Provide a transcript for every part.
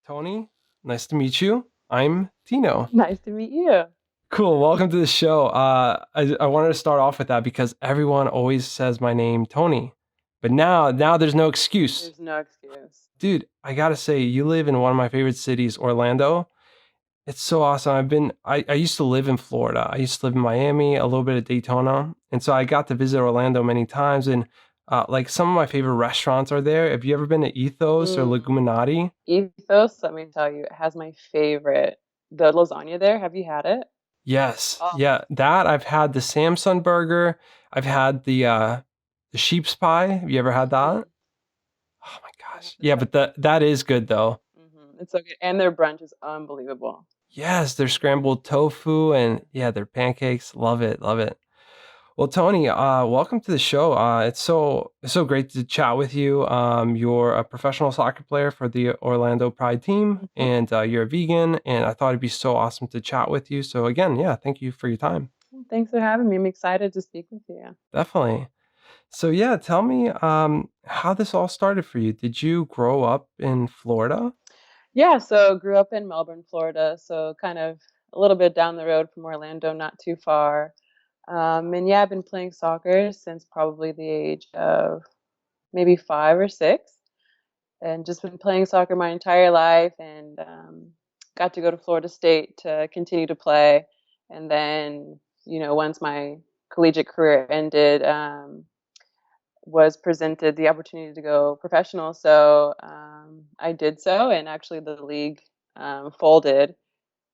Tony, nice to meet you. I'm Tino. Nice to meet you. Cool. Welcome to the show. I wanted to start off with that because everyone always says my name, Tony, but now there's no excuse, There's no excuse. dude. I gotta say, you live in one of my favorite cities, Orlando. It's so awesome. I used to live in Florida. I used to live in Miami, a little bit of Daytona, and so I got to visit Orlando many times. And like some of my favorite restaurants are there. Have you ever been to Ethos or Mm. Leguminati? Ethos, let me tell you, it has my favorite. The lasagna there, have you had it? Yes. Oh, Yeah, that I've had the Samsung burger. I've had the sheep's pie. Have you ever had that? hmm Oh my I gosh. haven't Yeah, tried but that is good though. It's so good. And their brunch is unbelievable. Yes, their scrambled tofu and yeah, their pancakes. Love it, love it. Well, Tony, welcome to the show. It's so great to chat with you. You're a professional soccer player for the Orlando Pride team, Mhm. and you're a vegan. And I thought it'd be so awesome to chat with you. So again, yeah, thank you for your time. Well, thanks for having me. I'm excited to speak with you. Definitely. So yeah, tell me how this all started for you. Did you grow up in Florida? Yeah, so grew up in Melbourne, Florida, so kind of a little bit down the road from Orlando, not too far. And yeah, I've been playing soccer since probably the age of maybe 5 or 6. And just been playing soccer my entire life and got to go to Florida State to continue to play. And then, once my collegiate career ended, was presented the opportunity to go professional. So I did so, and actually the league folded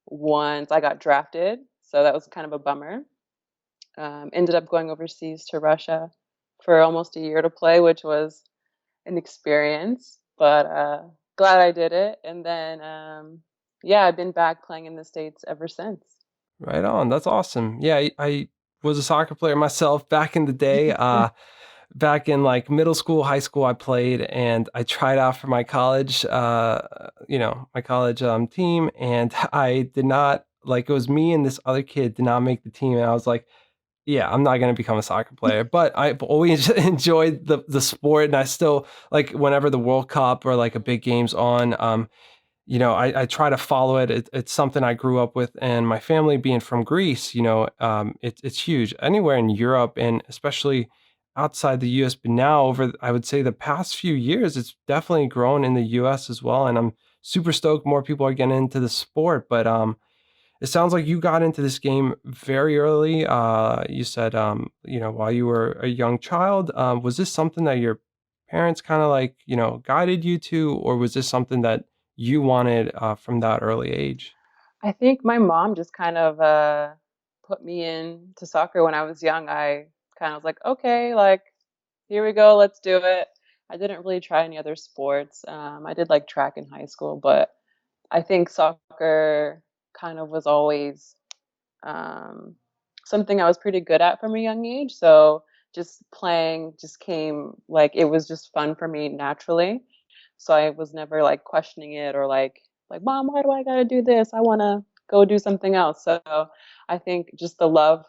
once I got drafted. So that was kind of a bummer. Ended up going overseas to Russia for almost a year to play, which was an experience, but glad I did it. And then, yeah, I've been back playing in the States ever since. Right on. That's awesome. Yeah, I was a soccer player myself back in the day. Back in like middle school, high school, I played and I tried out for my college, my college team, and I did not like it was me and this other kid did not make the team, and I was like, yeah, I'm not gonna become a soccer player, but I've always enjoyed the sport, and I still like whenever the World Cup or like a big game's on. I try to follow it. It's something I grew up with, and my family being from Greece, it's huge anywhere in Europe and especially outside the U.S. But now, over I would say the past few years, it's definitely grown in the U.S. as well, and I'm super stoked more people are getting into the sport. But it sounds like you got into this game very early. You said, while you were a young child, was this something that your parents kind of like, guided you to, or was this something that you wanted from that early age? I think my mom just kind of put me into soccer when I was young. I kind of was like, okay, like, here we go, let's do it. I didn't really try any other sports. I did like track in high school, but I think soccer kind of was always um, something I was pretty good at from a young age. So just playing just came like it was just fun for me naturally. So I was never like questioning it or like mom, why do I gotta do this? I want to go do something else. So I think just the love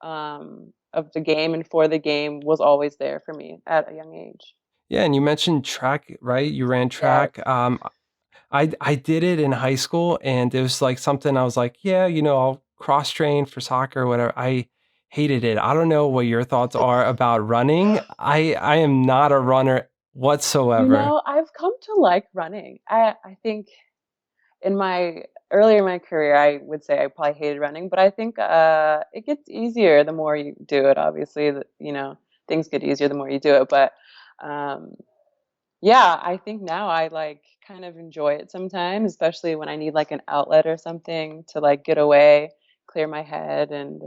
of the game and for the game was always there for me at a young age. Yeah, and you mentioned track, right? You ran Yes. track. I did it in high school, and it was like something I was like, yeah, I'll cross train for soccer or whatever. I hated it. I don't know what your thoughts are about running. I am not a runner whatsoever. I've come to like running. I think in my earlier in my career, I would say I probably hated running, but I think it gets easier the more you do it. Obviously, things get easier the more you do it. But um, yeah, I think now I like kind of enjoy it sometimes, especially when I need like an outlet or something to like get away, clear my head, and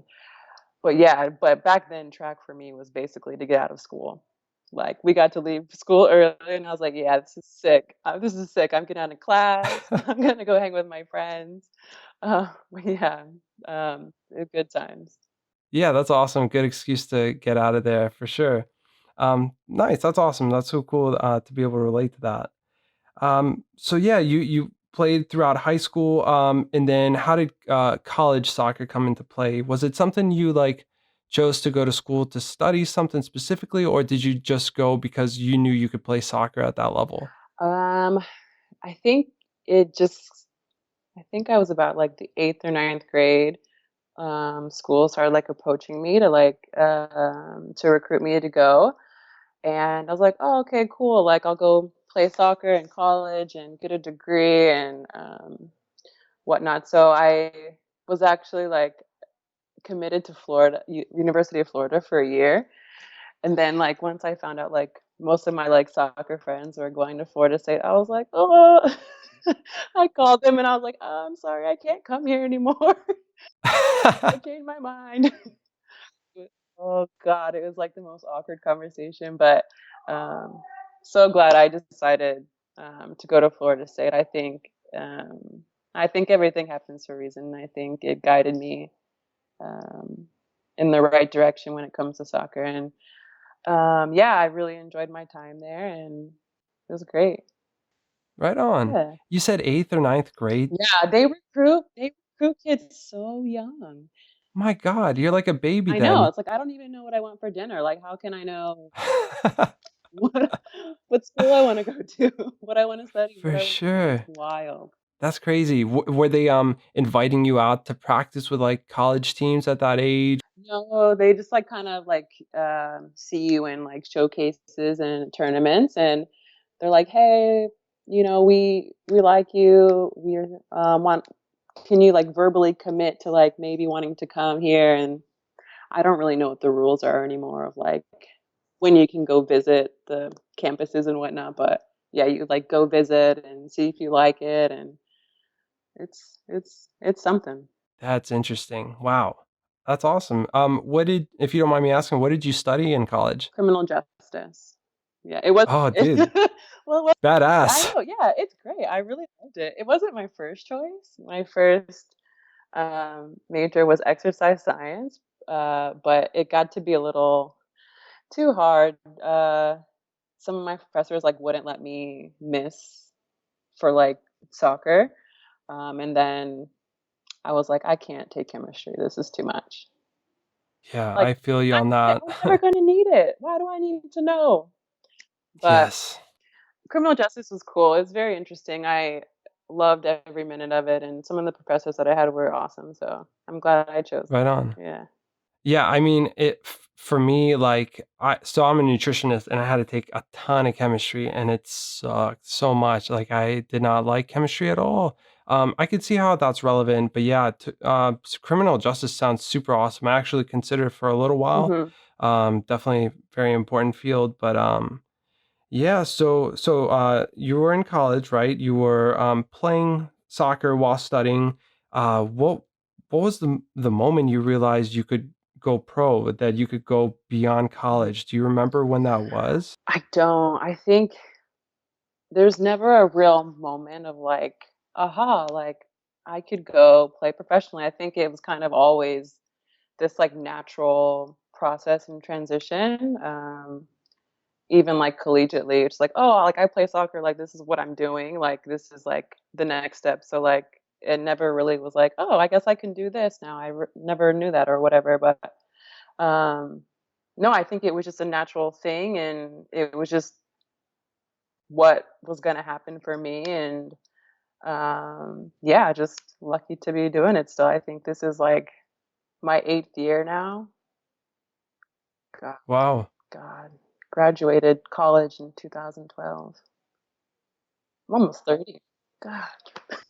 but yeah, but back then track for me was basically to get out of school. Like we got to leave school early, and I was like, "Yeah, this is sick. This is sick. I'm getting out of class. I'm gonna go hang with my friends." But yeah, good times. Yeah, that's awesome. Good excuse to get out of there for sure. Nice. That's awesome. That's so cool to be able to relate to that. So yeah, you played throughout high school, and then how did college soccer come into play? Was it something you like chose to go to school to study something specifically, or did you just go because you knew you could play soccer at that level? Um, I think it just I think I was about like the 8th or ninth grade. School started like approaching me to recruit me to go, and I was like, oh, okay, cool. Like I'll go play soccer in college and get a degree and whatnot. So I was actually like committed to University of Florida for a year. And then like once I found out like most of my like soccer friends were going to Florida State, I was like, oh, I called them and I was like, oh, I'm sorry, I can't come here anymore. I changed my mind. Oh God, it was like the most awkward conversation, but um, so glad I decided to go to Florida State. I think everything happens for a reason. I think it guided me um, in the right direction when it comes to soccer, and yeah, I really enjoyed my time there, and it was great. Right on. Yeah, You said 8th or ninth grade? yeah, they recruit kids so young. My god, you're like a baby I know. then. It's like I don't even know what I want for dinner. Like, how can I know what what school I wanna go to, what I wanna study, what For I wanna eat. It's sure. wild. That's crazy. Were they, inviting you out to practice with, like, college teams at that age? No, they just, like, kind of, like, see you in, like, showcases and tournaments, and they're like, "Hey, we like you. We're, want can you, like, verbally commit to, like, maybe wanting to come here?" And I don't really know what the rules are anymore of, like, when you can go visit the campuses and whatnot, but, yeah, you, like, go visit and see if you like it, and it's something. That's interesting. Wow. That's awesome. What did if you don't mind me asking, what did you study in college? Criminal justice. Yeah, it was Oh, dude, well, it was I badass. know, yeah, it's great. I really loved it. It wasn't my first choice. My first, major was exercise science, but it got to be a little too hard. Some of my professors, like, wouldn't let me miss for, like, soccer, and then I was like, "I can't take chemistry. This is too much." Yeah, Like, I feel you on that. I'm never gonna need it. Why do I need to know? But Yes. criminal justice was cool. It was very interesting. I loved every minute of it, and some of the professors that I had were awesome, so I'm glad I chose Right them. on. Yeah. Yeah, I mean, for me, like, I'm a nutritionist and I had to take a ton of chemistry and it sucked so much. Like, I did not like chemistry at all. I could see how that's relevant, but yeah, criminal justice sounds super awesome. I actually considered it for a little while. Mhm. Definitely very important field, but yeah. So you were in college, right? You were playing soccer while studying. What was the moment you realized you could go pro, that you could go beyond college? Do you remember when that was? I don't. I think there's never a real moment of like, aha, like I could go play professionally. I think it was kind of always this like natural process and transition. Even like collegiately, it's like, oh, like I play soccer, like this is what I'm doing, like this is like the next step. So like it never really was like, oh, I guess I can do this now. Never knew that or whatever. But um, no, I think it was just a natural thing, and it was just what was going to happen for me. And yeah, just lucky to be doing it still. I think this is like my 8th year now. God, Wow, God, graduated college in 2012. I'm almost 30. God.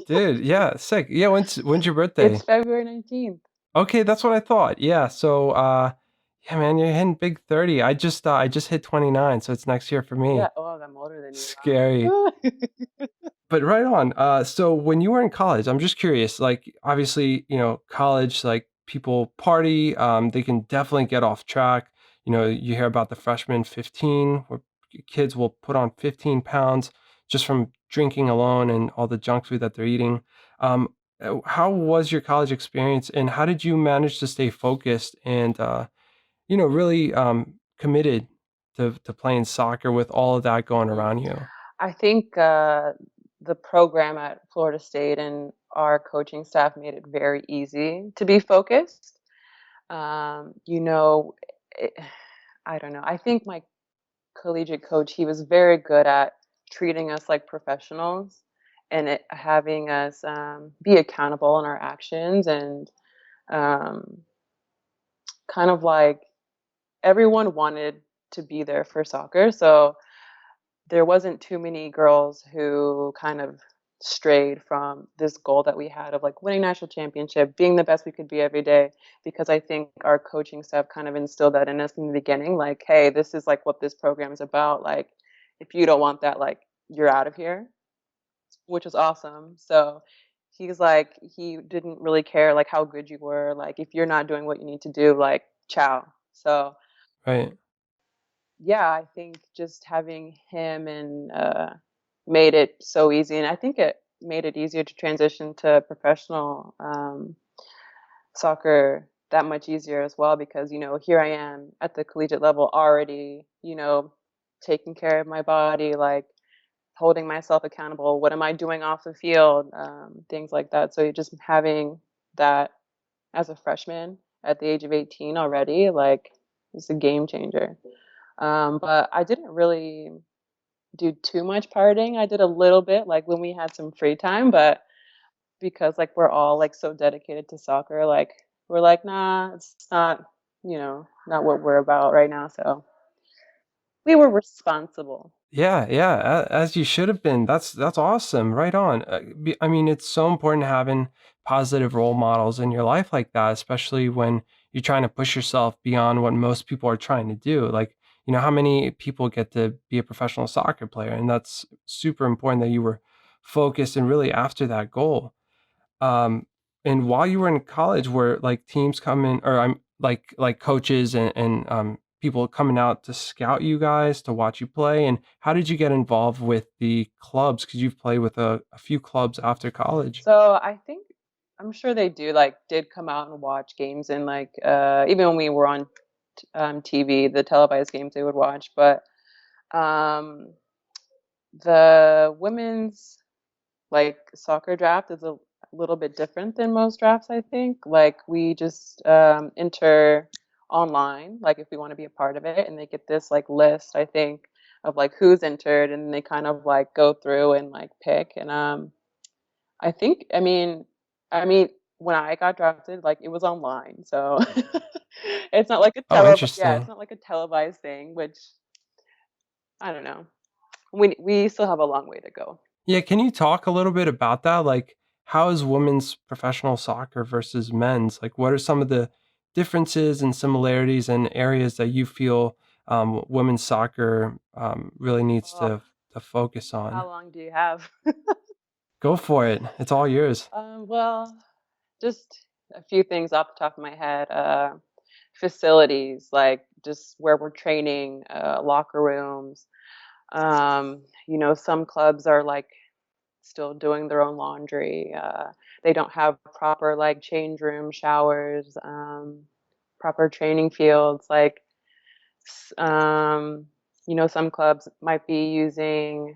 dude, yeah, sick. Yeah, when's your It's birthday? February 19th. Okay, that's what I thought. Yeah, so yeah, man, you're hitting big 30. I just hit 29, so it's next year for Yeah. me. Oh, I'm older than you. Scary. Wow. But right on. So when you were in college, I'm just curious, like obviously, college, like people party, they can definitely get off track. You hear about the freshman 15 where kids will put on 15 pounds just from drinking alone and all the junk food that they're eating. How was your college experience and how did you manage to stay focused and, really committed to playing soccer with all of that going Mhm. around you? I think the program at Florida State and our coaching staff made it very easy to be focused. You know, it, I don't know. I think my collegiate coach, he was very good at treating us like professionals and it having us be accountable in our actions and um, kind of like everyone wanted to be there for soccer. So there wasn't too many girls who kind of strayed from this goal that we had of like winning national championship, being the best we could be every day. Because I think our coaching staff kind of instilled that in us in the beginning, like, hey, this is like what this program is about. Like, if you don't want that, like, you're out of here, which was awesome. So he's like, he didn't really care like how good you were. Like, if you're not doing what you need to do, like, ciao. So Right. yeah, I think just having him and made it so easy, and I think it made it easier to transition to professional soccer that much easier as well because here I am at the collegiate level already, taking care of my body, like holding myself accountable. What am I doing off the field? Things like that. So just having that as a freshman at the age of 18 already, like, is a game changer. But I didn't really do too much partying. I did a little bit, like when we had some free time, but because like we're all like so dedicated to soccer, like we're like, nah, it's not, not what we're about right now. So we were responsible. Yeah, yeah, as you should have been. That's awesome. Right on. I mean, it's so important having positive role models in your life like that, especially when you're trying to push yourself beyond what most people are trying to do. Like, how many people get to be a professional soccer player, and that's super important that you were focused and really after that goal. Um, and while you were in college, were like teams coming, or I'm like coaches and people coming out to scout you guys to watch you play? And how did you get involved with the clubs? Because you've played with a few clubs after college. So I think I'm sure they did come out and watch games and like even when we were on TV, the televised games they would watch. But um, the women's like soccer draft is a little bit different than most drafts, I think. Like we just enter online, like if we want to be a part of it, and they get this like list, I think, of like who's entered, and they kind of like go through and like pick. And I think, I mean, when I got drafted, like it was online, so it's not like Oh, it's interesting. not like a televised thing, which I don't know. We still have a long way to go. Yeah, can you talk a little bit about that? Like, how is women's professional soccer versus men's? Like, what are some of the differences and similarities and areas that you feel women's soccer really needs Oh, to focus how on? long do you have? Go for it. It's all yours. Well, just a few things off the top of my head. Facilities, like just where we're training, locker rooms. Some clubs are like still doing their own laundry. They don't have proper like change room, showers, proper training fields. Like, s- um, some clubs might be using,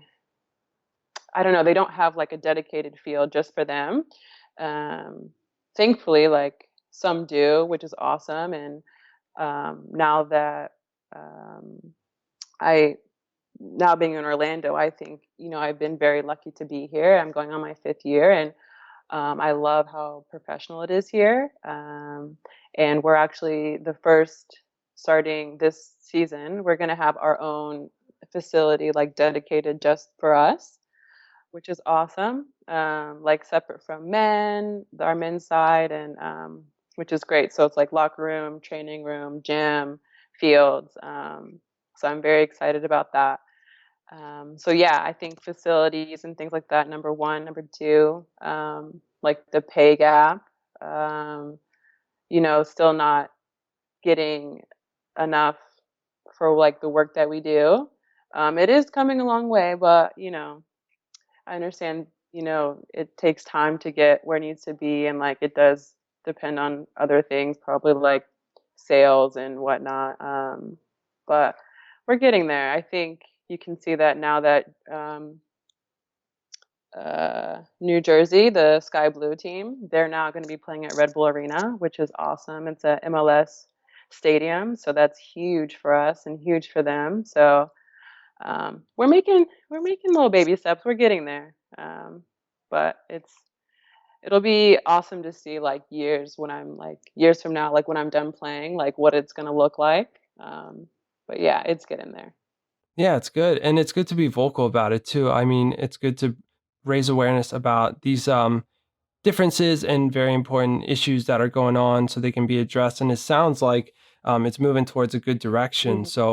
I don't know, they don't have like a dedicated field just for them. Um, Thankfully, like some do, which is awesome. And now that um, I now being in Orlando, I think I've been very lucky to be here. I'm going on my fifth year, and I love how professional it is here. And we're actually the first starting this season. We're going to have our own facility, like dedicated just for us, which is awesome. Like separate from our men's side, and which is great. So it's like locker room, training room, gym, fields. So I'm very excited about that. So yeah, I think facilities and things like that. Number one, number two, like the pay gap. Um, Still not getting enough for like the work that we do. It is coming a long way, but I understand, it takes time to get where it needs to be, and like it does depend on other things, probably like sales and whatnot. But we're getting there. I think you can see that now that New Jersey, the Sky Blue team, they're now going to be playing at Red Bull Arena, which is awesome. It's a MLS stadium, so that's huge for us and huge for them. So we're making little baby steps. We're getting there. but it'll be awesome to see like years from now, like when I'm done playing, like what it's gonna look like. But yeah, it's getting there. Yeah, it's good, and it's good to be vocal about it too. I mean, it's good to raise awareness about these differences and very important issues that are going on so they can be addressed. And it sounds like it's moving towards a good direction. Mhm, So,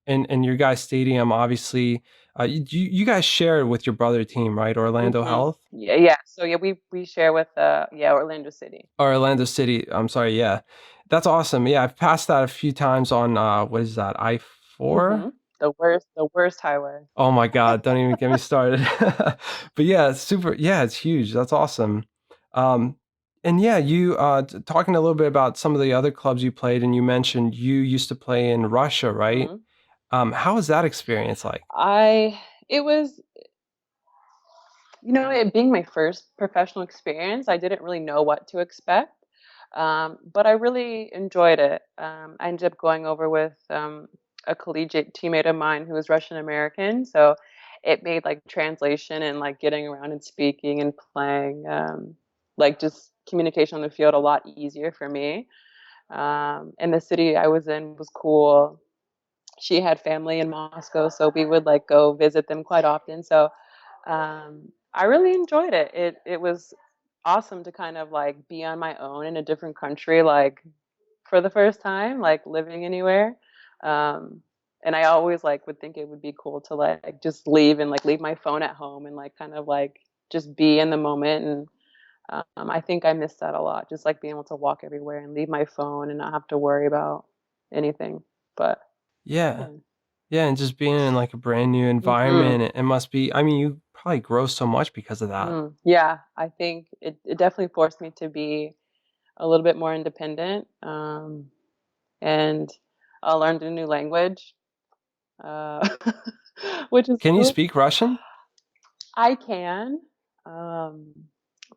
and your guys' stadium, obviously, you guys share with your brother team, right? Orlando mhm. Health Yeah, yeah. So yeah, we share with yeah, Orlando City. or Orlando City. I'm sorry. Yeah, that's awesome. Yeah, I've passed that a few times on what is that? I-4. The worst highway. Oh my God, don't even get me started. But yeah, it's super. Yeah, it's huge. That's awesome. Um, and yeah, you talking a little bit about some of the other clubs you played, and you mentioned you used to play in Russia, right? Mhm. How was that experience like? I it was it being my first professional experience, I didn't really know what to expect. But I really enjoyed it. I ended up going over with a collegiate teammate of mine who was Russian American, so it made like translation and like getting around and speaking and playing, like just communication on the field a lot easier for me. And the city I was in was cool. She had family in Moscow, so we would like go visit them quite often. So I really enjoyed it. It was awesome to kind of like be on my own in a different country, like for the first time, like living anywhere. Um, and I always like would think it would be cool to like just leave and like leave my phone at home and like kind of like just be in the moment. And I think I missed that a lot, just like being able to walk everywhere and leave my phone and not have to worry about anything. But Yeah, yeah. yeah, and just being in like a brand new Hmm. environment, it must be. I mean, you probably grow so much because of that, Yeah, I think it definitely forced me to be a little bit more independent, and I learned a new language, uh, which is Can you cool. speak Russian? I can, um,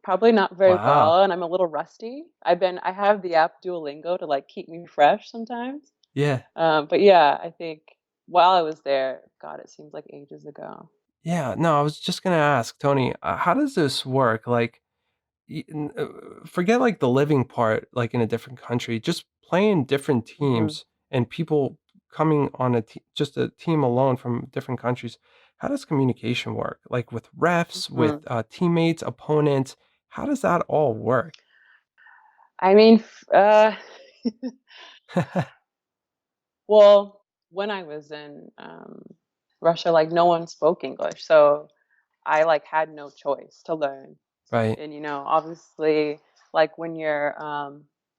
probably not very Wow. well, and I'm a little rusty. I have the app Duolingo to like keep me fresh sometimes. Yeah. But yeah, I think while I was there, God, it seems like ages ago. Yeah. No, I was just gonna ask, Tony, how does this work? Like, forget like the living part, like in a different country, just playing different Hmm. teams and people coming on just a team alone from different countries. How does communication work? Like with refs, with Hmm. teammates, opponents. How does that all work? I mean, well, when I was in Russia, like no one spoke English, so I like had no choice to learn. Right. And obviously, like when you're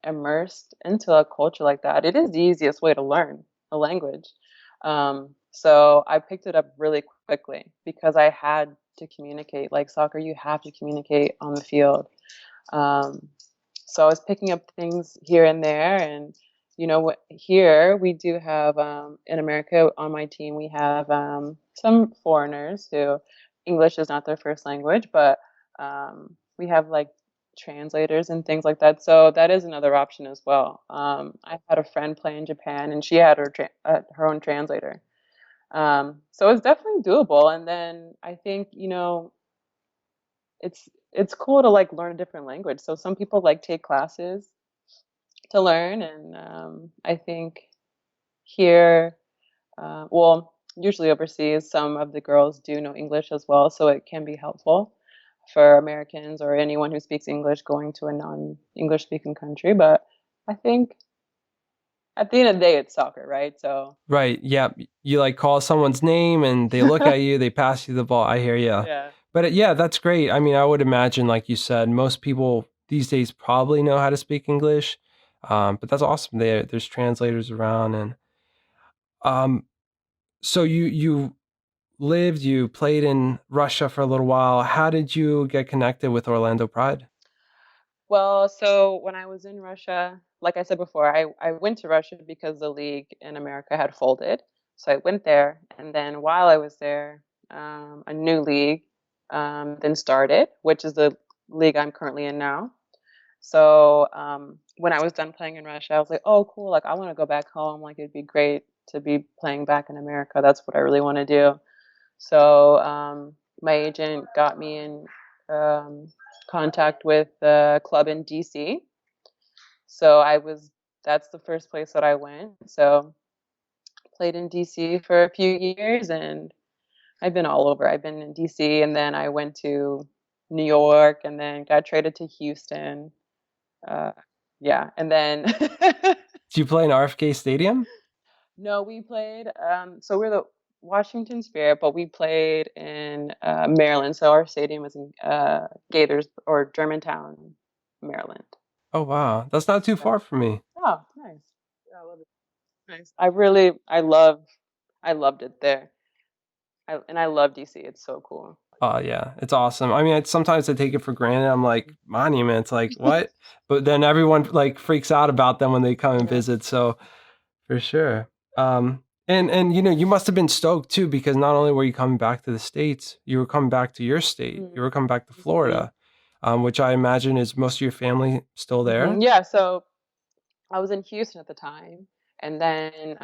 immersed into a culture like that, it is the easiest way to learn a language. So I picked it up really quickly because I had to communicate. Like soccer, you have to communicate on the field. Um, so I was picking up things here and there, and what here we do have in America on my team we have some foreigners who English is not their first language, but we have like translators and things like that. So that is another option as well. I had a friend play in Japan, and she had her own translator. So it's definitely doable. And then I think it's cool to like learn a different language. So some people like take classes to learn, and I think here, well, usually overseas, some of the girls do know English as well, so it can be helpful for Americans or anyone who speaks English going to a non-English speaking country. But I think at the end of the day, it's soccer, right? So Right. Yeah. You like call someone's name and they look at you, they pass you the ball. I hear you. yeah. But yeah, that's great. I mean, I would imagine, like you said, most people these days probably know how to speak English. But that's awesome. There's translators around, and um, so you played in Russia for a little while. How did you get connected with Orlando Pride? Well, so when I was in Russia, like I said before, I went to Russia because the league in America had folded. So I went there, and then while I was there, a new league then started, which is the league I'm currently in now. So when I was done playing in Russia, I was like, oh, cool. Like, I want to go back home. Like, it'd be great to be playing back in America. That's what I really want to do. So my agent got me in. um, contact with the club in DC. So that's the first place that I went. So played in DC for a few years, and I've been all over. I've been in DC, and then I went to New York, and then got traded to Houston. Uh, yeah, and then Do you play in RFK Stadium? no, we played. So we're the Washington Spirit, but we played in Maryland. So our stadium was in Gators or Germantown, Maryland. Oh wow, that's not too Yeah. far from me. Oh, nice. Yeah, I love it. Nice. I loved it there. I love DC. It's so cool. Oh yeah, it's awesome. I mean, sometimes I take it for granted. I'm like monuments, like what? But then everyone like freaks out about them when they come and Yeah. visit. So for sure. And you must have been stoked too because not only were you coming back to the States, you were coming back to your state. You were coming back to Mhm. Florida, which I imagine is most of your family still there. Yeah. So I was in Houston at the time, and then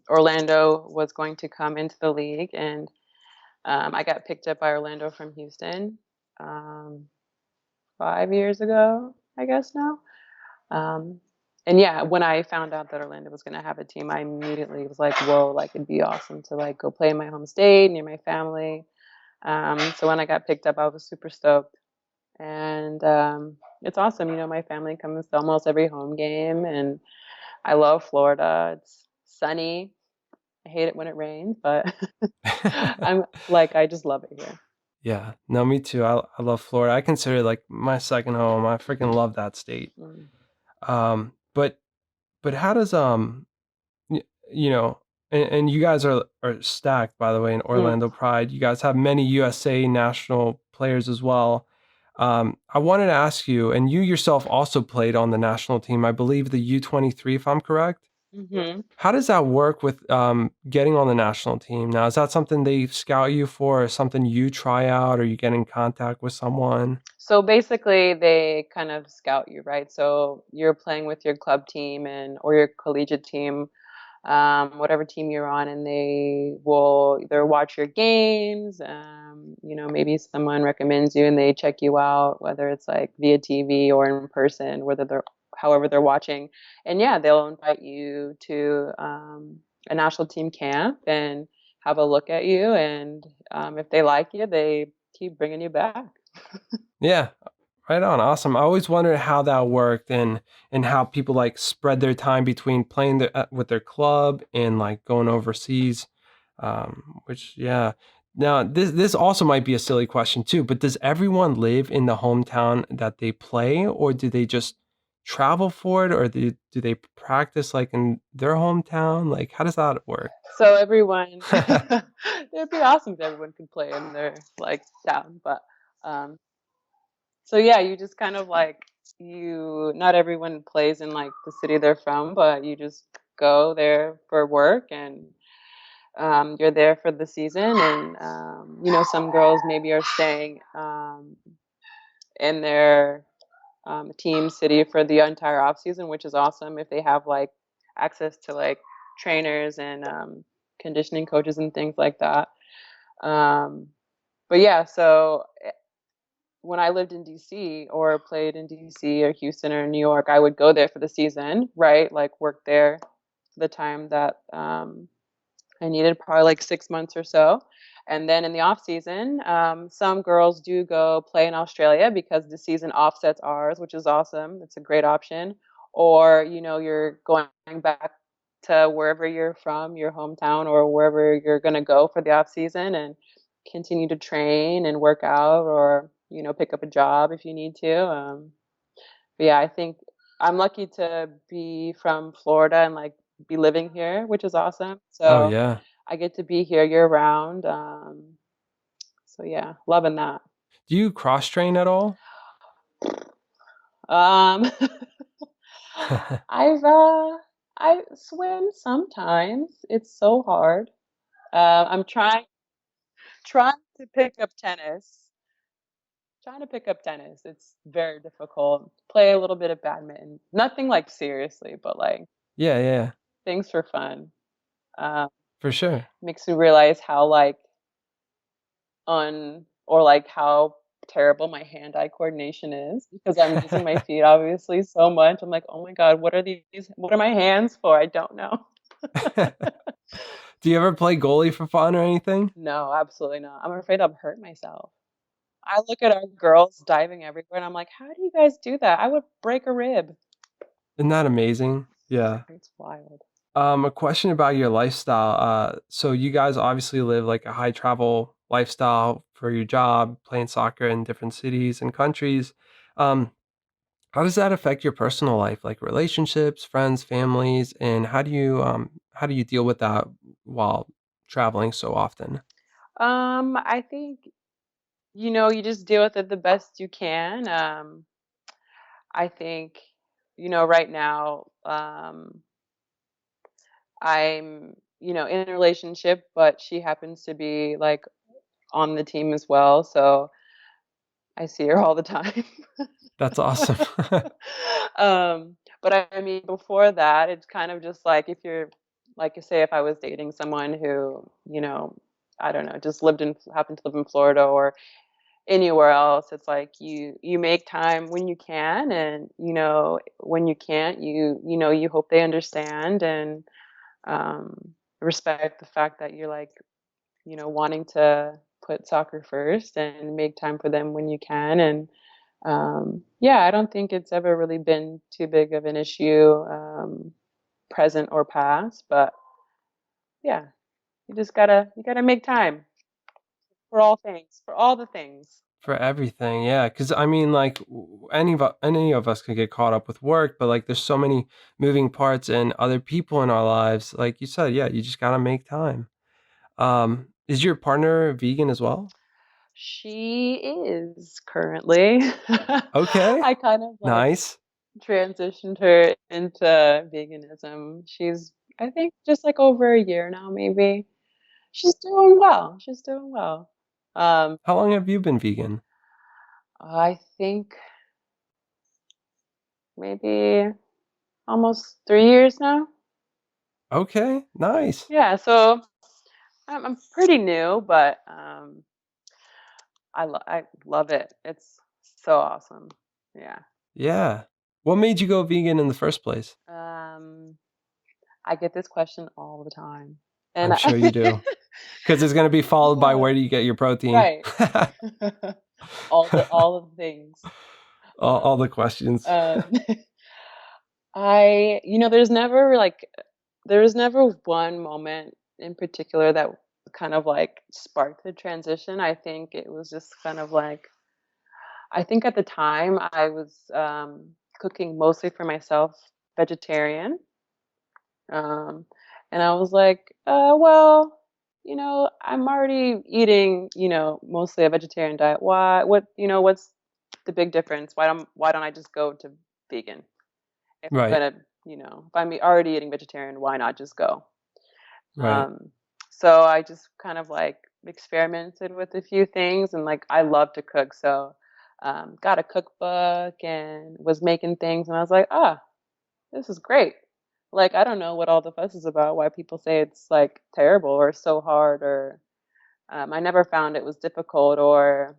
Orlando was going to come into the league, and I got picked up by Orlando from Houston um, 5 years ago, I guess now. Um, and yeah, when I found out that Orlando was going to have a team, I immediately was like, "Whoa! Like it'd be awesome to like go play in my home state near my family." So when I got picked up, I was super stoked, and it's awesome. My family comes to almost every home game, and I love Florida. It's sunny. I hate it when it rains, but I just love it here. Yeah, no, me too. I love Florida. I consider it like my second home. I freaking love that state. Mm. But how does y- you know, and you guys are stacked by the way in Mm. Orlando Pride. You guys have many USA national players as well. I wanted to ask you, and you yourself also played on the national team. I believe the U23, if I'm correct. Mhm. How does that work with getting on the national team? Now, is that something they scout you for, or something you try out, or you get in contact with someone? So basically, they kind of scout you, right? So you're playing with your club team and or your collegiate team, whatever team you're on, and they will either watch your games. Maybe someone recommends you and they check you out, whether it's like via TV or in person, however they're watching. And yeah, they'll invite you to a national team camp and have a look at you. And if they like you, they keep bringing you back. Yeah, right on. Awesome. I always wondered how that worked and how people like spread their time between playing with their club and like going overseas. Which yeah. Now this also might be a silly question too, but does everyone live in the hometown that they play, or do they just travel for it, or do they practice like in their hometown? Like how does that work? So everyone, it'd be awesome if everyone could play in their like town, but um, so yeah, you just kind of like not everyone plays in like the city they're from, but you just go there for work and you're there for the season. And some girls maybe are staying in their team city for the entire off season, which is awesome if they have like access to like trainers and conditioning coaches and things like that. Um, but yeah, so when I lived in DC or played in DC or Houston or New York, I would go there for the season, right? Like work there the time that I needed, probably like 6 months or so. And then in the off season, some girls do go play in Australia because the season offsets ours, which is awesome. It's a great option. Or, you're going back to wherever you're from, your hometown, or wherever you're going to go for the off season and continue to train and work out or, pick up a job if you need to. But yeah, I think I'm lucky to be from Florida and like be living here, which is awesome. Oh So yeah. I get to be here year round. So yeah, loving that. Do you cross train at all? Um, I've I swim sometimes. It's so hard. I'm trying to pick up tennis. Trying to pick up tennis. It's very difficult. Play a little bit of badminton. Nothing like seriously, but like Yeah, yeah, things for fun. Um, for sure. makes me realize how like on or like how terrible my hand-eye coordination is because I'm using my feet obviously so much. I'm like, "Oh my god, what are my hands for? I don't know." Do you ever play goalie for fun or anything? No, absolutely not. I'm afraid I'll hurt myself. I look at our girls diving everywhere and I'm like, "How do you guys do that? I would break a rib." Isn't that amazing? Yeah. It's wild. A question about your lifestyle. So you guys obviously live like a high travel lifestyle for your job, playing soccer in different cities and countries. Um, how does that affect your personal life, like relationships, friends, families, and how do you deal with that while traveling so often? I think, you just deal with it the best you can. I think, right now, I'm, in a relationship, but she happens to be like on the team as well. So I see her all the time. That's awesome. But I mean, before that, it's kind of just like if you're, like, you say, if I was dating someone who, I don't know, just happened to live in Florida or anywhere else, it's like you make time when you can, and when you can't, you hope they understand and um, respect the fact that you're like, wanting to put soccer first and make time for them when you can. And yeah, I don't think it's ever really been too big of an issue, present or past. But yeah, you gotta make time for all things, for all the things. For everything, yeah, because I mean, like, any of us could get caught up with work, but, like, there's so many moving parts and other people in our lives, like you said, yeah, you just gotta make time. Is your partner vegan as well? She is currently. Okay, I kind of like nice. transitioned her into veganism. She's, I think, just like over a year now, maybe. She's doing well. She's doing well. Um, How long have you been vegan? I think maybe almost 3 years now. Okay, nice. Yeah, so I'm pretty new, but I love it. It's so awesome. Yeah. Yeah. What made you go vegan in the first place? Um, I get this question all the time, and I'm sure you do, because it's gonna be followed by yeah, where do you get your protein? right. All the things. All the questions. Um, there was never one moment in particular that kind of like sparked the transition. I think it was just kind of like, I think at the time I was cooking mostly for myself, vegetarian. Um, and I was like, well, I'm already eating, mostly a vegetarian diet. What's the big difference? Why don't I just go to vegan? If I'm Right, gonna, if I'm already eating vegetarian, why not just go? right. Um, so I just kind of like experimented with a few things, and like I love to cook, so got a cookbook and was making things, and I was like, this is great. Like, I don't know what all the fuss is about, why people say it's like terrible or so hard, or I never found it was difficult or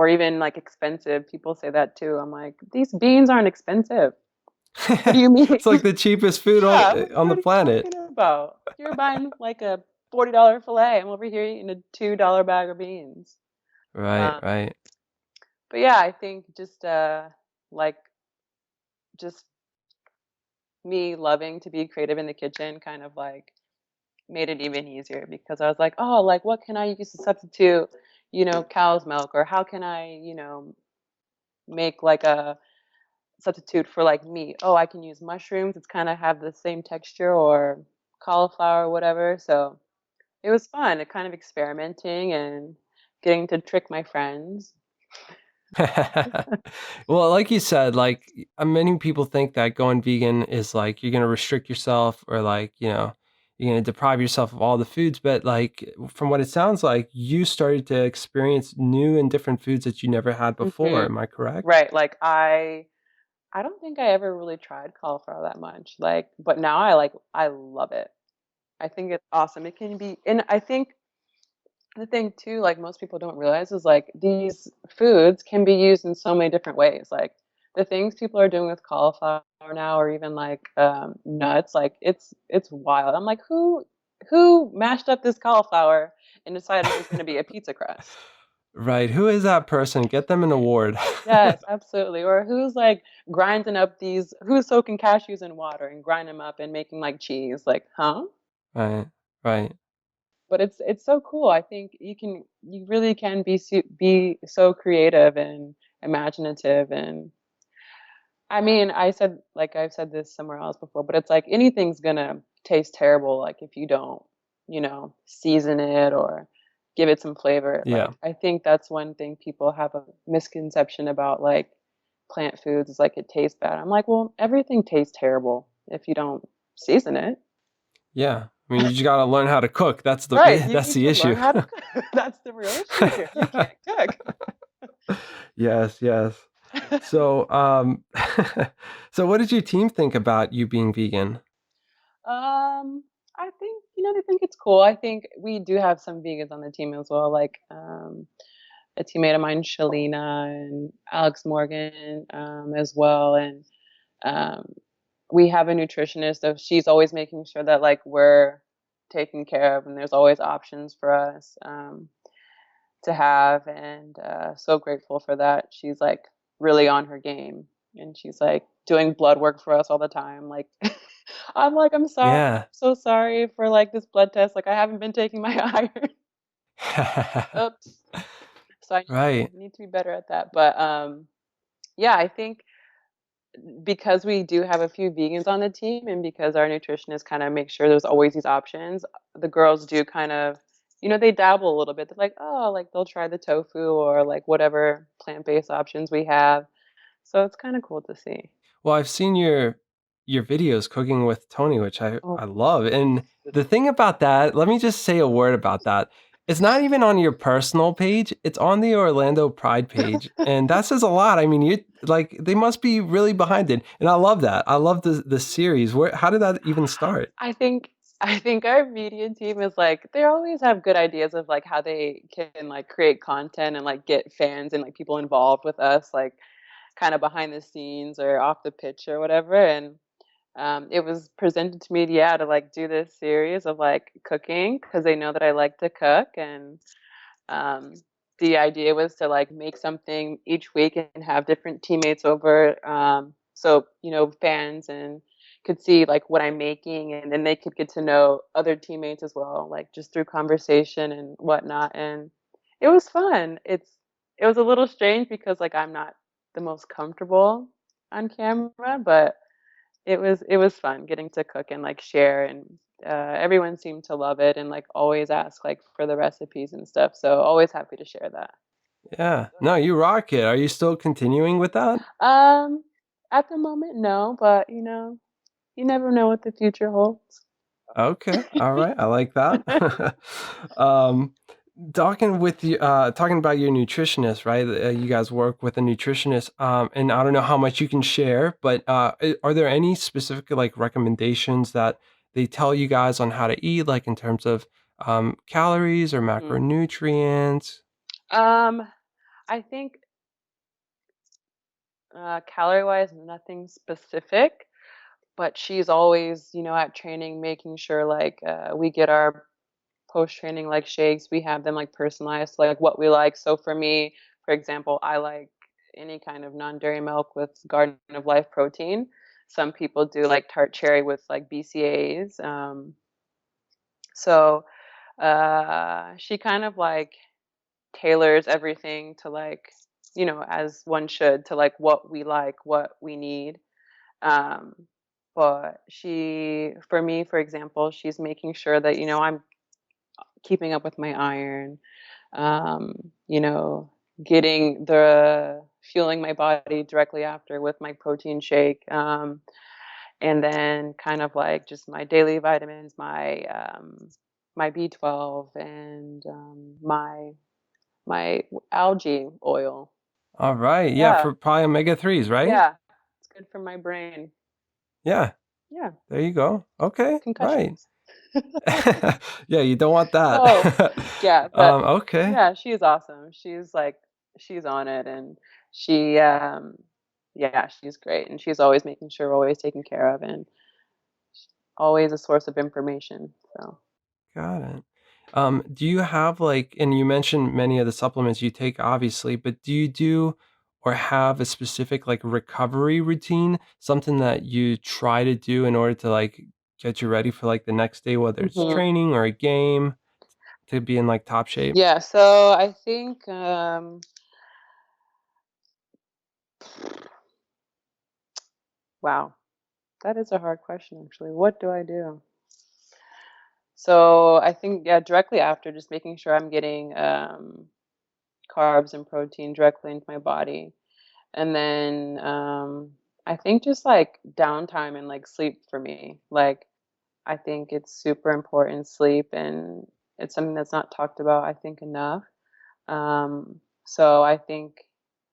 even like expensive. People say that too. I'm like, these beans aren't expensive. What do you mean? It's like the cheapest food Yeah, what on the are you planet. talking about? You're buying like a $40 fillet. I'm over here eating a $2 bag of beans. Right, Um, right. but yeah, I think like just me loving to be creative in the kitchen kind of like made it even easier because I was like, oh, like what can I use to substitute, cow's milk, or how can I, make like a substitute for like meat. Oh, I can use mushrooms. It's kind of have the same texture, or cauliflower or whatever. So it was fun, kind of experimenting and getting to trick my friends. Well, like you said, like, many people think that going vegan is like you're gonna restrict yourself or like, you're gonna deprive yourself of all the foods, but, like, from what it sounds like, you started to experience new and different foods that you never had before, hmm am I correct? Right. Like I don't think I ever really tried cauliflower that much. Like, but now I love it. I think it's awesome. It can be, and I think the thing too, like most people don't realize is like these foods can be used in so many different ways. Like the things people are doing with cauliflower now, or even like nuts, like it's wild. I'm like, who mashed up this cauliflower and decided it was going to be a pizza crust? Right. Who is that person? Get them an award. Yes, absolutely. Or who's like grinding up these, who's soaking cashews in water and grinding them up and making like cheese? Like, huh? Right. Right. But it's so cool. I think you really can be so creative and imaginative. And I mean, I've said this somewhere else before, but it's like anything's gonna taste terrible like if you don't, season it or give it some flavor. Yeah. Like I think that's one thing people have a misconception about like plant foods is like it tastes bad. I'm like, well, everything tastes terrible if you don't season it. Yeah. I mean, you just got to learn how to cook. Right, you That's need the to issue. learn how to cook. That's the real issue here. You can't cook. Yes, yes. So, so what did your team think about you being vegan? I think, they think it's cool. I think we do have some vegans on the team as well, like a teammate of mine, Shalina, and Alex Morgan, as well. And um, we have a nutritionist, so she's always making sure that like we're taken care of, and there's always options for us to have. And so grateful for that. She's like really on her game, and she's like doing blood work for us all the time. Like, I'm like, I'm sorry, Yeah. so sorry for like this blood test. Like, I haven't been taking my iron. Oops. So I Right. need to be better at that. But yeah, I think because we do have a few vegans on the team and because our nutritionist kind of makes sure there's always these options, the girls do kind of, they dabble a little bit. They're like, oh, like they'll try the tofu or like whatever plant-based options we have. So it's kind of cool to see. Well, I've seen your videos cooking with Tony, which Oh, I love. And the thing about that, let me just say a word about that. It's not even on your personal page. It's on the Orlando Pride page. And that says a lot. I mean, you like they must be really behind it. And I love that. I love the series. How did that even start? I think I think our media team is like they always have good ideas of like how they can like create content and like get fans and like people involved with us, like kind of behind the scenes or off the pitch or whatever. And it was presented to me, yeah, to like do this series of like cooking because they know that I like to cook. And um, the idea was to like make something each week and have different teammates over, so fans and could see like what I'm making, and then they could get to know other teammates as well, like just through conversation and whatnot. And it was fun. It was a little strange because like I'm not the most comfortable on camera, but it was fun getting to cook and like share. And everyone seemed to love it and like always ask like for the recipes and stuff, so always happy to share that. Yeah. No, you rock it. Are you still continuing with that? um at the moment, no, but you never know what the future holds. Okay. All right. I like that. um, talking about your nutritionist, right? You guys work with a nutritionist, and I don't know how much you can share, but are there any specific like recommendations that they tell you guys on how to eat, like in terms of calories or Hmm. macronutrients? um I think calorie wise nothing specific, but she's always at training making sure like we get our post training like shakes. We have them like personalized to, like what we like. So for me, for example, I like any kind of non-dairy milk with Garden of Life protein. Some people do like tart cherry with like BCAs. So she kind of like tailors everything to like as one should to like what we like, what we need. Um, but for me, for example, she's making sure that I'm keeping up with my iron, um, you know, getting the fueling my body directly after with my protein shake, and then kind of like just my daily vitamins, my B12, and my algae oil. All right. Yeah, Yeah, for probably omega 3s, right? yeah, it's good for my brain. Yeah. Yeah, There you go. Okay. Right. concussions. Yeah, you don't want So, that. yeah, but Okay. yeah, she's awesome. She's like she's on it and she yeah, she's great and she's always making sure we're always taken care of and always a source of information. So, Got it. Do you have like, and you mentioned many of the supplements you take, obviously, but do you do or have a specific like recovery routine, something that you try to do in order to like get you ready for like the next day, whether it's mhm. training or a game, to be in like top shape? Yeah, so I think wow, that is a hard question actually. What do I do? So I think yeah, directly after just making sure I'm getting carbs and protein directly into my body. And then I think just like downtime and like sleep for me. Like I think it's super important sleep and it's something that's not talked about I think enough. So I think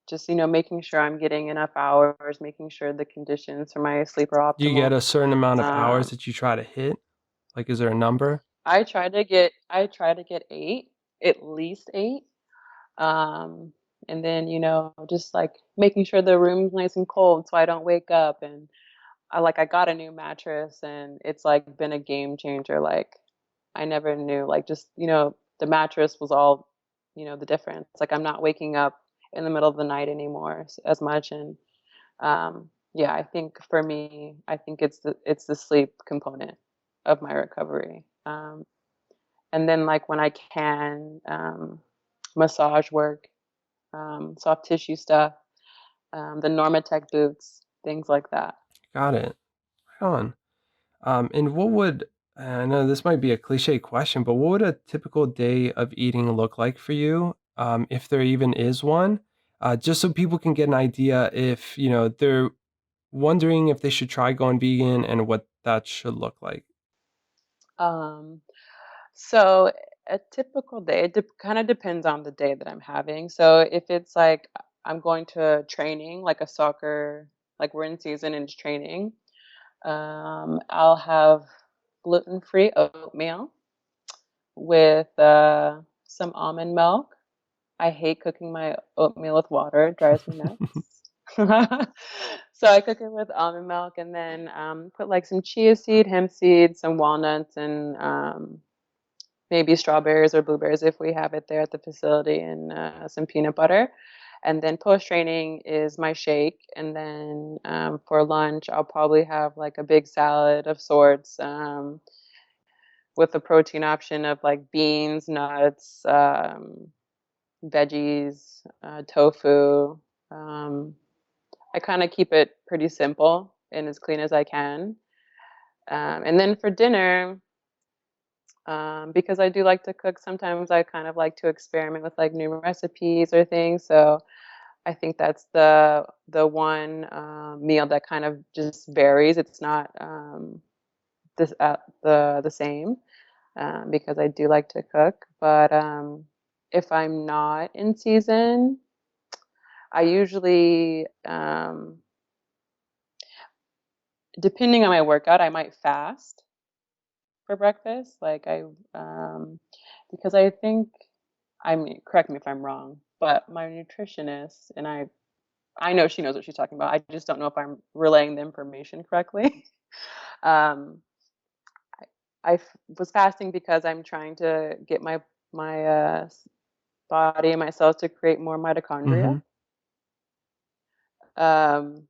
just making sure I'm getting enough hours, making sure the conditions for my sleep are Do you get optimal. a certain amount of hours Um, that you try to hit? Like, is there a number? I try to get 8, at least 8. Um, and then, just like making sure the room's nice and cold so I don't wake up. And I got a new mattress and it's like been a game changer. Like I never knew, like just, the mattress was all, the difference. Like I'm not waking up in the middle of the night anymore as much. And yeah, I think for me, I think it's the sleep component of my recovery. And then like when I can, massage work, soft tissue stuff, the Normatec boots, things like that. Got it. Right on. And what would, I know this might be a cliche question, but what would a typical day of eating look like for you, if there even is one? Just so people can get an idea if, they're wondering if they should try going vegan and what that should look like. Um, so a typical day, it kind of depends on the day that I'm having. So if it's like I'm going to training, like a soccer, like we're in season and it's training, I'll have gluten-free oatmeal with some almond milk. I hate cooking my oatmeal with water, it drives me nuts. So I cook it with almond milk and then put like some chia seed, hemp seed, some walnuts, and maybe strawberries or blueberries if we have it there at the facility, and some peanut butter. And then post training is my shake. And then for lunch, I'll probably have like a big salad of sorts, with a protein option of like beans, nuts, veggies, tofu. Um, I kind of keep it pretty simple and as clean as I can. And then for dinner, because I do like to cook, sometimes I kind of like to experiment with like new recipes or things. So I think that's the one meal that kind of just varies. It's not the same, because I do like to cook. But if I'm not in season, I usually, depending on my workout, I might fast for breakfast. Because I think, I mean, correct me if I'm wrong, but my nutritionist and I know she knows what she's talking about. I just don't know if I'm relaying the information correctly. um, was fasting because I'm trying to get my body and my cells to create more mitochondria. Hmm. Um,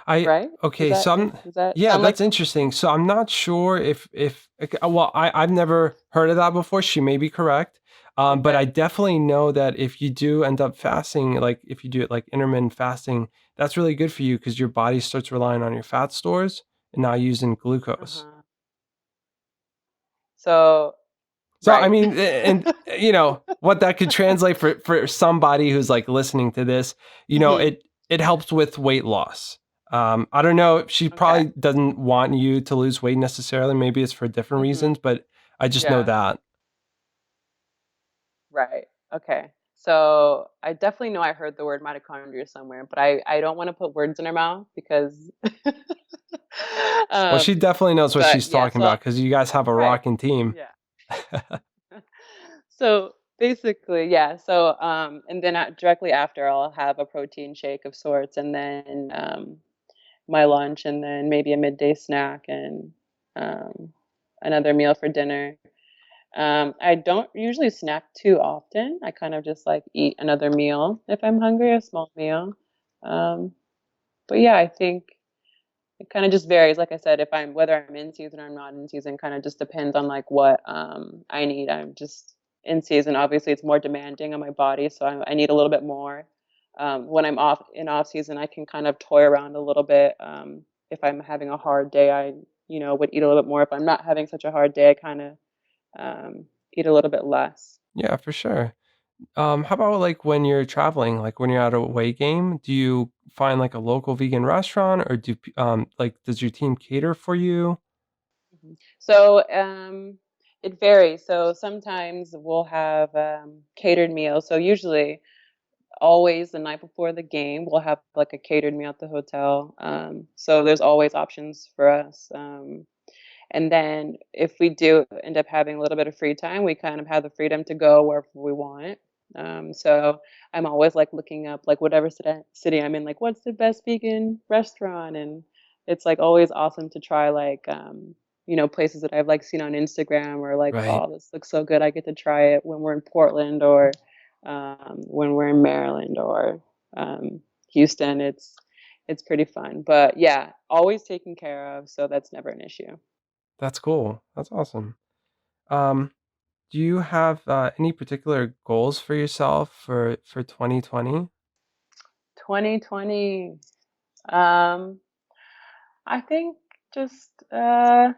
I right? Okay, so I'm, Does that yeah, sound like? that's interesting. So I'm not sure if okay, well, I've never heard of that before. She may be correct. But Okay. I definitely know that if you do end up fasting, like if you do it like intermittent fasting, that's really good for you because your body starts relying on your fat stores and not using glucose. Uh-huh. So, So I right. mean, and what that could translate for somebody who's like listening to this, Hmm. it helps with weight loss. I don't know. She Okay. probably doesn't want you to lose weight necessarily. Maybe it's for different Hmm. reasons, but I just know Yeah. that. Right. Okay. So I definitely know I heard the word mitochondria somewhere, but I don't want to put words in her mouth because Well, she Um, definitely knows what but she's yeah, talking so about because you guys have a right. rocking team. Yeah. So basically, yeah. So and then directly after, I'll have a protein shake of sorts, and then my lunch, and then maybe a midday snack, and um, another meal for dinner. I don't usually snack too often. I kind of just like eat another meal if I'm hungry, a small meal. Um, but yeah, I think it kind of just varies. Like I said, if I'm whether I'm in season or I'm not in season, kind of just depends on like what I need. I'm just in season. Obviously, it's more demanding on my body, so I need a little bit more. When I'm off season, I can kind of toy around a little bit. If I'm having a hard day, I would eat a little bit more. If I'm not having such a hard day, I kind of um, eat a little bit less. Yeah, for sure. How about like when you're traveling, like when you're at a away game, do you find like a local vegan restaurant or like does your team cater for you? Mhm. So it varies. So sometimes we'll have catered meals. So usually, always the night before the game, we'll have like a catered meal at the hotel. So there's always options for us. And then if we do end up having a little bit of free time, we kind of have the freedom to go wherever we want. So I'm always like looking up like whatever city I'm in, like what's the best vegan restaurant, and it's like always awesome to try like places that I've like seen on Instagram, or like, Right. oh, this looks so good, I get to try it when we're in Portland, or when we're in Maryland, or Houston. It's pretty fun, but yeah, always taken care of, so that's never an issue. That's cool. That's awesome. Um, do you have any particular goals for yourself for 2020? 2020. Um, I think just hmm.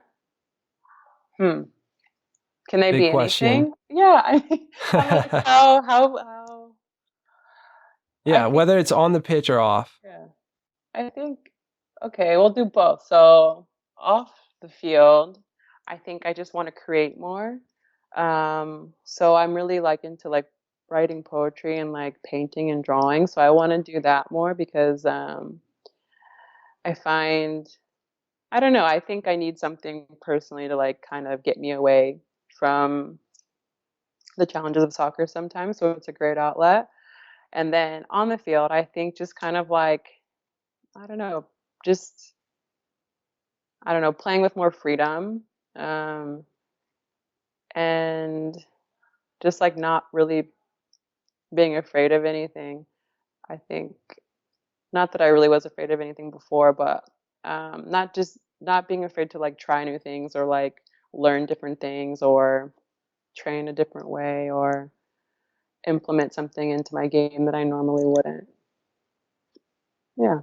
Can they Big be question. anything? Yeah, I mean, I'm like, how I Yeah, think, whether it's on the pitch or off. yeah. I think, okay, we'll do both. So off the field, I think I just want to create more. So I'm really like into like writing poetry and like painting and drawing. So I want to do that more because I find, I don't know, I think I need something personally to like kind of get me away from the challenges of soccer sometimes. So it's a great outlet. And then on the field, I think just kind of like, I don't know, just, I don't know, playing with more freedom, um, and just like not really being afraid of anything. I think, not that I really was afraid of anything before, but not being afraid to like try new things, or like learn different things, or train a different way, or implement something into my game that I normally wouldn't. Yeah.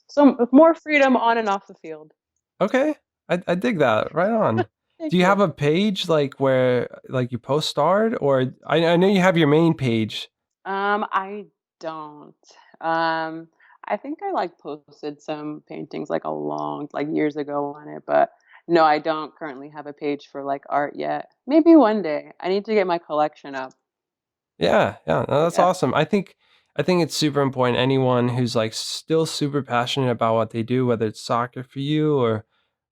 So more freedom on and off the field. Okay. I dig that. Right on. Do Thank you have you. a page like where like you post starred or I know you have your main page. I don't. Um, I think I like posted some paintings like a long, like years ago on it, but no, I don't currently have a page for like art yet. Maybe one day. I need to get my collection up. Yeah, yeah, no, that's Yeah. awesome. I think it's super important. Anyone who's like still super passionate about what they do, whether it's soccer for you or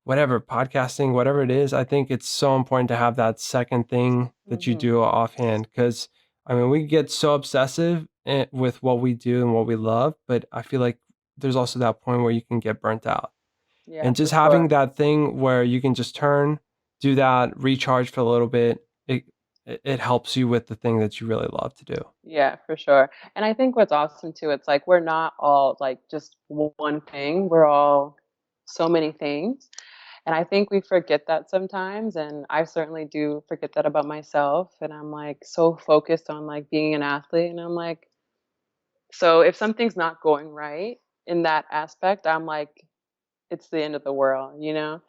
whatever, podcasting, whatever it is, I think it's so important to have that second thing that you Hmm. do offhand. Because I mean, we get so obsessive with what we do and what we love, but I feel like there's also that point where you can get burnt out. Yeah, And for just having sure. that thing where you can just turn, do that, recharge for a little bit, it helps you with the thing that you really love to do. Yeah, for sure. And I think what's awesome too, it's like we're not all like just one thing. We're all so many things. And I think we forget that sometimes, and I certainly do forget that about myself, and I'm, like, so focused on, like, being an athlete, and I'm like, so if something's not going right in that aspect, I'm like, it's the end of the world, you know?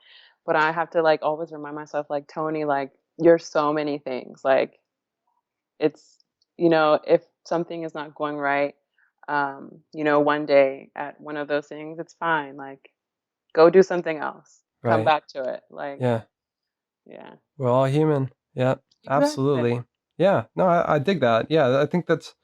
But I have to, like, always remind myself, like, "Tony, like, you're so many things." Like, it's if something is not going right, one day at one of those things, it's fine, like, go do something else. Come Right. back to it, like, Yeah. yeah. We're all human. Yeah. Exactly. Absolutely. Yeah. No, I dig that. Yeah. I think that's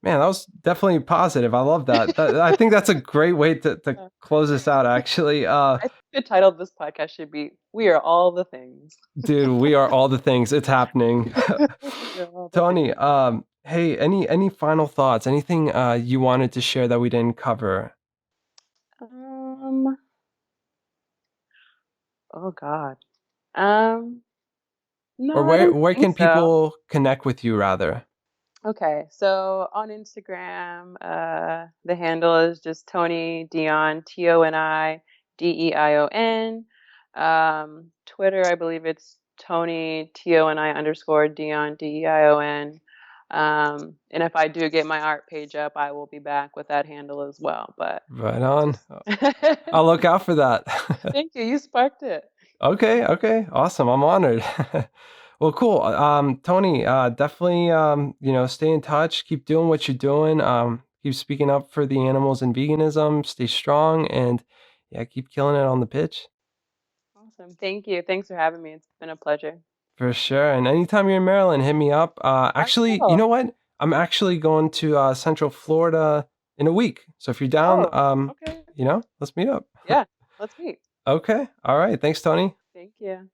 Man, that was definitely positive. I love that. I think that's a great way to Uh, close this out, actually. I think the title of this podcast should be "We Are All the Things." Dude, we are all the things. It's happening. We are all the Tony, things. hey, any final thoughts? Anything you wanted to share that we didn't cover? Um. Oh God. Um. Or No, I don't where think can so. people connect with you rather? Okay, so on Instagram, the handle is just Tony Dion, ToniDeion. Twitter, I believe it's Tony Toni_Dion Deion. And if I do get my art page up, I will be back with that handle as well. But Right on. just I'll look out for that. thank you. You sparked it. Okay, okay. Awesome. I'm honored. Well, cool. Tony, definitely stay in touch, keep doing what you're doing. Keep speaking up for the animals and veganism, stay strong, and yeah, keep killing it on the pitch. Awesome. Thank you. Thanks for having me. It's been a pleasure. For sure. And anytime you're in Maryland, hit me up. I Actually, you will. know what? I'm actually going to Central Florida in a week. So if you're down, Oh, okay. let's meet up. Yeah, let's meet. Okay. All right. Thanks, Tony. Thank you.